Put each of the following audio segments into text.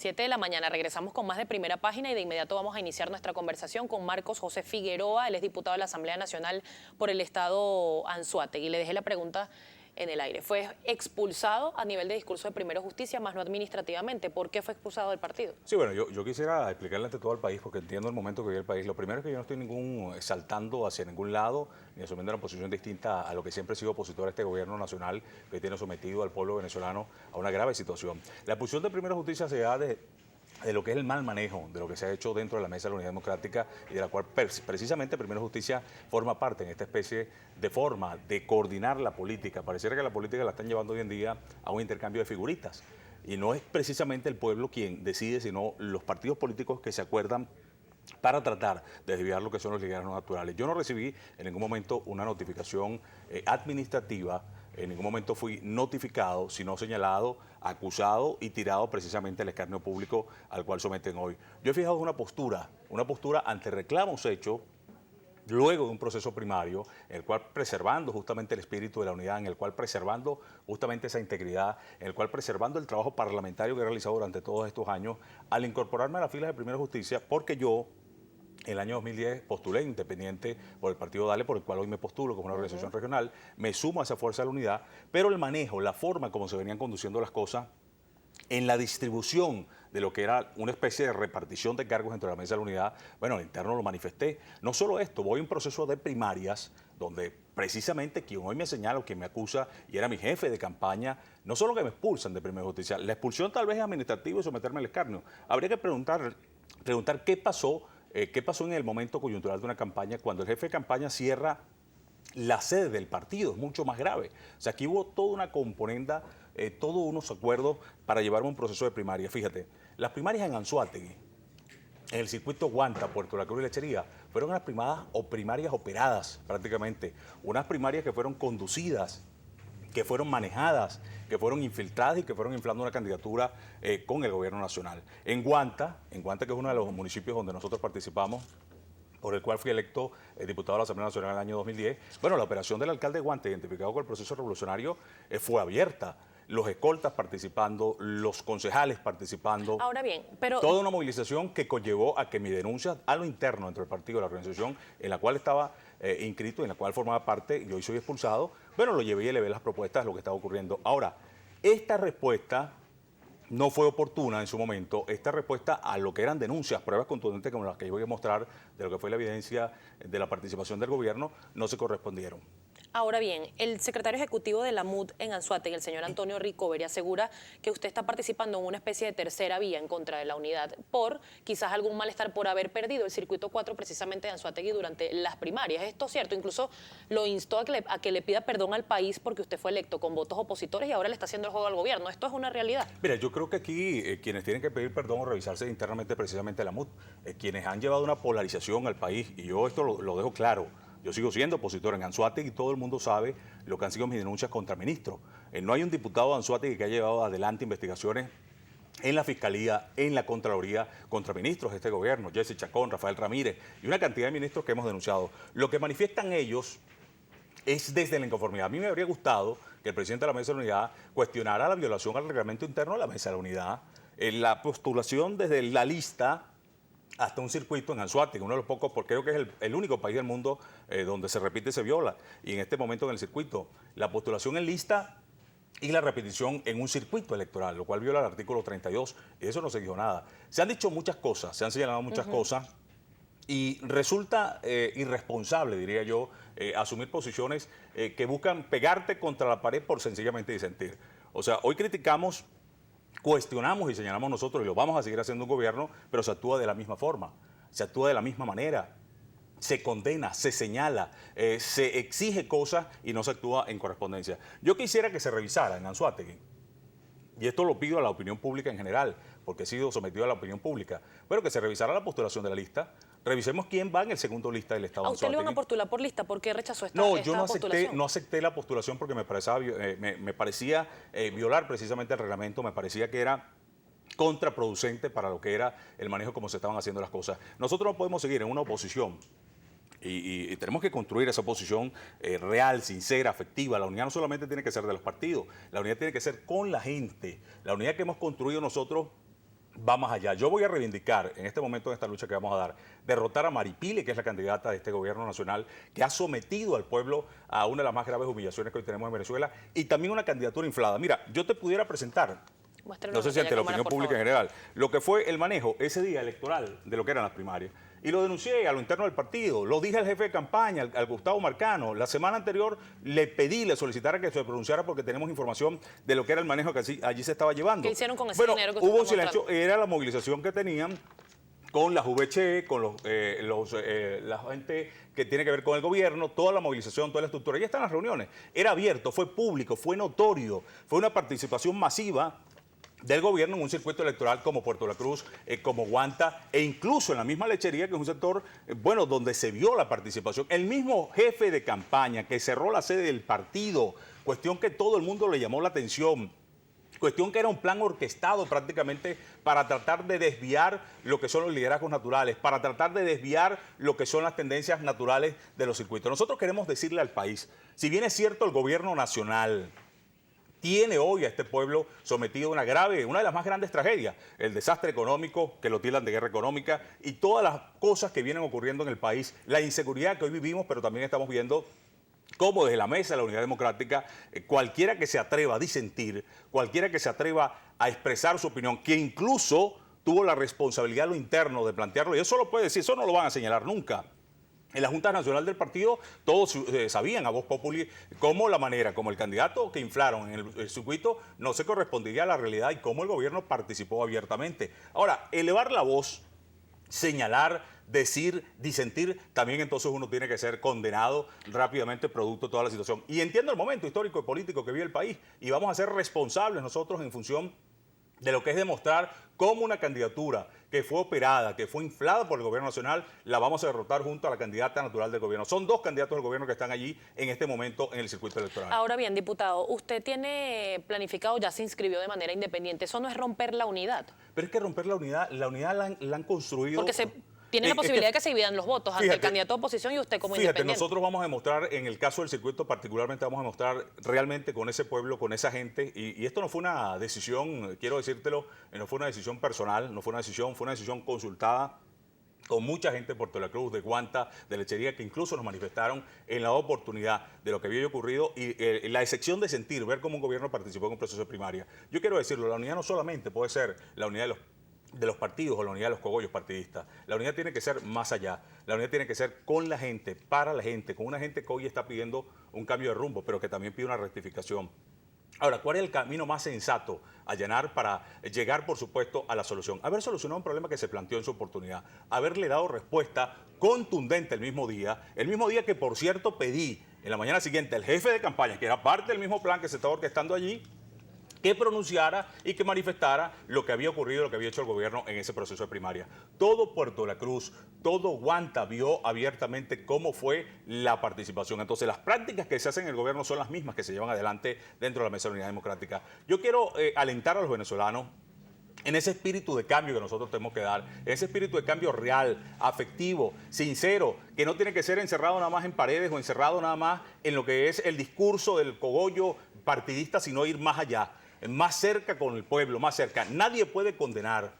7 de la mañana. Regresamos con más de Primera Página y de inmediato vamos a iniciar nuestra conversación con Marcos José Figueroa. Él es diputado de la Asamblea Nacional por el estado Anzoátegui. Le dejé la pregunta en el aire. Fue expulsado a nivel de discurso de Primero Justicia, más no administrativamente. ¿Por qué fue expulsado del partido? Sí, bueno, yo quisiera explicarle ante todo al país, porque entiendo el momento que vive el país. Lo primero es que yo no estoy saltando hacia ningún lado, ni asumiendo una posición distinta a lo que siempre he sido opositor a este gobierno nacional que tiene sometido al pueblo venezolano a una grave situación. La expulsión de Primero Justicia se da de lo que es el mal manejo de lo que se ha hecho dentro de la Mesa de la Unidad Democrática y de la cual precisamente Primero Justicia forma parte en esta especie de forma de coordinar la política. Pareciera que la política la están llevando hoy en día a un intercambio de figuritas. Y no es precisamente el pueblo quien decide, sino los partidos políticos que se acuerdan para tratar de desviar lo que son los liderazgos naturales. Yo no recibí en ningún momento una notificación administrativa, en ningún momento fui notificado, sino señalado, acusado y tirado precisamente al escarnio público al cual someten hoy. Yo he fijado una postura ante reclamos hechos luego de un proceso primario, en el cual preservando justamente el espíritu de la unidad, en el cual preservando justamente esa integridad, en el cual preservando el trabajo parlamentario que he realizado durante todos estos años, al incorporarme a las filas de Primera Justicia, porque yo en el año 2010 postulé independiente por el partido DALE, por el cual hoy me postulo como una organización regional, me sumo a esa fuerza de la unidad, pero el manejo, la forma como se venían conduciendo las cosas, en la distribución de lo que era una especie de repartición de cargos dentro de la Mesa de la Unidad, bueno, al interno lo manifesté. No solo esto, voy a un proceso de primarias donde precisamente quien hoy me señala o quien me acusa y era mi jefe de campaña, no solo que me expulsan de Primera Justicia, la expulsión tal vez es administrativa y someterme al escarnio. Habría que preguntar qué pasó en el momento coyuntural de una campaña cuando el jefe de campaña cierra la sede del partido. Es mucho más grave. O sea, aquí hubo toda una componenda, todos unos acuerdos para llevar un proceso de primaria. Fíjate, las primarias en Anzoátegui, en el circuito Guanta, Puerto La Cruz y Lechería, fueron unas primarias operadas prácticamente, unas primarias que fueron conducidas, que fueron manejadas, que fueron infiltradas y que fueron inflando una candidatura con el gobierno nacional. En Guanta, que es uno de los municipios donde nosotros participamos, por el cual fui electo diputado de la Asamblea Nacional en el año 2010, bueno, la operación del alcalde de Guante, identificado con el proceso revolucionario, fue abierta. Los escoltas participando, los concejales participando. Ahora bien, pero toda una movilización que conllevó a que mi denuncia a lo interno dentro del partido, de la organización en la cual estaba inscrito, en la cual formaba parte y hoy soy expulsado, bueno, lo llevé y elevé las propuestas de lo que estaba ocurriendo. Ahora, esta respuesta no fue oportuna en su momento, esta respuesta a lo que eran denuncias, pruebas contundentes como las que yo voy a mostrar de lo que fue la evidencia de la participación del gobierno, no se correspondieron. Ahora bien, el secretario ejecutivo de la MUD en Anzoátegui, el señor Antonio Ricoveri, asegura que usted está participando en una especie de tercera vía en contra de la unidad por quizás algún malestar por haber perdido el circuito 4 precisamente de Anzoátegui durante las primarias. ¿Esto es cierto? Incluso lo instó a que le pida perdón al país porque usted fue electo con votos opositores y ahora le está haciendo el juego al gobierno. ¿Esto es una realidad? Mira, yo creo que aquí quienes tienen que pedir perdón o revisarse internamente precisamente la MUD, quienes han llevado una polarización al país, y yo esto lo dejo claro. Yo sigo siendo opositor en Anzoátegui y todo el mundo sabe lo que han sido mis denuncias contra ministros. No hay un diputado de Anzoátegui que haya llevado adelante investigaciones en la Fiscalía, en la Contraloría, contra ministros de este gobierno, Jesse Chacón, Rafael Ramírez y una cantidad de ministros que hemos denunciado. Lo que manifiestan ellos es desde la inconformidad. A mí me habría gustado que el presidente de la Mesa de la Unidad cuestionara la violación al reglamento interno de la Mesa de la Unidad, la postulación desde la lista hasta un circuito en Anzoátegui, uno de los pocos, porque creo que es el único país del mundo donde se repite y se viola, y en este momento en el circuito, la postulación en lista y la repetición en un circuito electoral, lo cual viola el artículo 32, y de eso no se dijo nada. Se han dicho muchas cosas, se han señalado muchas cosas, y resulta irresponsable, diría yo, asumir posiciones que buscan pegarte contra la pared por sencillamente disentir. O sea, hoy criticamos, cuestionamos y señalamos nosotros, y lo vamos a seguir haciendo un gobierno, pero se actúa de la misma forma, se actúa de la misma manera, se condena, se señala, se exige cosas y no se actúa en correspondencia. Yo quisiera que se revisara en Anzoátegui, y esto lo pido a la opinión pública en general, porque he sido sometido a la opinión pública, pero que se revisara la postulación de la lista. Revisemos quién va en el segundo lista del Estado de Anzoátegui. ¿A usted le van a postular por lista? ¿Por qué rechazó esta yo postulación? No acepté la postulación porque me parecía violar precisamente el reglamento, me parecía que era contraproducente para lo que era el manejo como se estaban haciendo las cosas. Nosotros no podemos seguir en una oposición y tenemos que construir esa oposición real, sincera, afectiva. La unidad no solamente tiene que ser de los partidos, la unidad tiene que ser con la gente. La unidad que hemos construido nosotros va más allá. Yo voy a reivindicar en este momento, en esta lucha que vamos a dar, derrotar a Maripili, que es la candidata de este gobierno nacional, que ha sometido al pueblo a una de las más graves humillaciones que hoy tenemos en Venezuela, y también una candidatura inflada. Mira, yo te pudiera presentar, no sé si ante la opinión pública en general, lo que fue el manejo ese día electoral de lo que eran las primarias. Y lo denuncié a lo interno del partido, lo dije al jefe de campaña, al Gustavo Marcano. La semana anterior le solicitara que se pronunciara porque tenemos información de lo que era el manejo que allí se estaba llevando. ¿Qué hicieron con ese dinero que hubo un ustedes silencio, era la movilización que tenían con las VCHE, con la gente que tiene que ver con el gobierno, toda la movilización, toda la estructura. Ya están las reuniones. Era abierto, fue público, fue notorio, fue una participación masiva del gobierno en un circuito electoral como Puerto La Cruz, como Guanta, e incluso en la misma Lechería, que es un sector, bueno, donde se vio la participación. El mismo jefe de campaña que cerró la sede del partido, cuestión que todo el mundo le llamó la atención, cuestión que era un plan orquestado prácticamente para tratar de desviar lo que son los liderazgos naturales, para tratar de desviar lo que son las tendencias naturales de los circuitos. Nosotros queremos decirle al país, si bien es cierto el gobierno nacional tiene hoy a este pueblo sometido a una de las más grandes tragedias, el desastre económico, que lo tildan de guerra económica, y todas las cosas que vienen ocurriendo en el país, la inseguridad que hoy vivimos, pero también estamos viendo cómo desde la mesa de la Unidad Democrática, cualquiera que se atreva a disentir, cualquiera que se atreva a expresar su opinión, que incluso tuvo la responsabilidad lo interno de plantearlo, y eso lo puede decir, eso no lo van a señalar nunca. En la Junta Nacional del Partido todos sabían a voz populi cómo la manera, como el candidato que inflaron en el circuito no se correspondía a la realidad y cómo el gobierno participó abiertamente. Ahora, elevar la voz, señalar, decir, disentir, también entonces uno tiene que ser condenado rápidamente producto de toda la situación. Y entiendo el momento histórico y político que vive el país y vamos a ser responsables nosotros en función de lo que es demostrar cómo una candidatura que fue operada, que fue inflada por el gobierno nacional, la vamos a derrotar junto a la candidata natural del gobierno. Son dos candidatos del gobierno que están allí en este momento en el circuito electoral. Ahora bien, diputado, usted tiene planificado, ya se inscribió de manera independiente. ¿Eso no es romper la unidad? Pero es que romper la unidad la han construido... Porque tiene la posibilidad de que se dividan los votos ante el candidato de oposición y usted como independiente. Nosotros vamos a demostrar, en el caso del circuito particularmente, vamos a demostrar realmente con ese pueblo, con esa gente, y esto no fue una decisión, quiero decírtelo, no fue una decisión personal, no fue una decisión consultada con mucha gente de Puerto La Cruz, de Guanta, de Lechería, que incluso nos manifestaron en la oportunidad de lo que había ocurrido y la excepción de sentir, ver cómo un gobierno participó en un proceso de primaria. Yo quiero decirlo, la unidad no solamente puede ser la unidad de los partidos o la unidad de los cogollos partidistas. La unidad tiene que ser más allá. La unidad tiene que ser con la gente, para la gente, con una gente que hoy está pidiendo un cambio de rumbo, pero que también pide una rectificación. Ahora, ¿cuál es el camino más sensato a allanar para llegar, por supuesto, a la solución? Haber solucionado un problema que se planteó en su oportunidad, haberle dado respuesta contundente el mismo día que, por cierto, pedí en la mañana siguiente al jefe de campaña, que era parte del mismo plan que se estaba orquestando allí, que pronunciara y que manifestara lo que había ocurrido, lo que había hecho el gobierno en ese proceso de primaria. Todo Puerto La Cruz, todo Guanta vio abiertamente cómo fue la participación. Entonces, las prácticas que se hacen en el gobierno son las mismas que se llevan adelante dentro de la Mesa de Unidad Democrática. Yo quiero alentar a los venezolanos en ese espíritu de cambio que nosotros tenemos que dar, en ese espíritu de cambio real, afectivo, sincero, que no tiene que ser encerrado nada más en paredes o encerrado nada más en lo que es el discurso del cogollo partidista, sino ir más allá, más cerca con el pueblo, más cerca. Nadie puede condenar,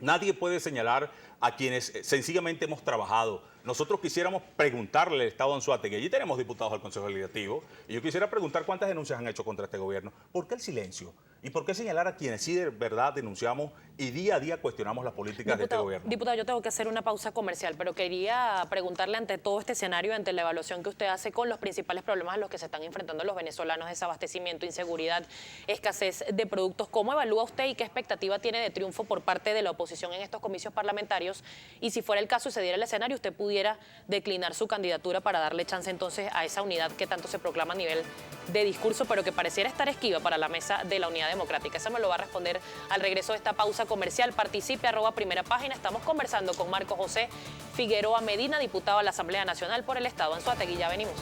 nadie puede señalar a quienes sencillamente hemos trabajado. Nosotros quisiéramos preguntarle al Estado de Anzoátegui, allí tenemos diputados al Consejo Legislativo, y yo quisiera preguntar cuántas denuncias han hecho contra este gobierno. ¿Por qué el silencio? ¿Y por qué señalar a quienes sí de verdad denunciamos y día a día cuestionamos las políticas de este gobierno? Diputado, yo tengo que hacer una pausa comercial, pero quería preguntarle ante todo este escenario, ante la evaluación que usted hace con los principales problemas a los que se están enfrentando los venezolanos, desabastecimiento, inseguridad, escasez de productos, ¿cómo evalúa usted y qué expectativa tiene de triunfo por parte de la oposición en estos comicios parlamentarios? Y si fuera el caso y se diera el escenario, usted pudiera declinar su candidatura para darle chance entonces a esa unidad que tanto se proclama a nivel de discurso, pero que pareciera estar esquiva para la mesa de la Unidad Democrática. Eso me lo va a responder al regreso de esta pausa comercial. Participe, @primera página. Estamos conversando con Marco José Figueroa Medina, diputado a la Asamblea Nacional por el Estado Anzoátegui. Ya venimos.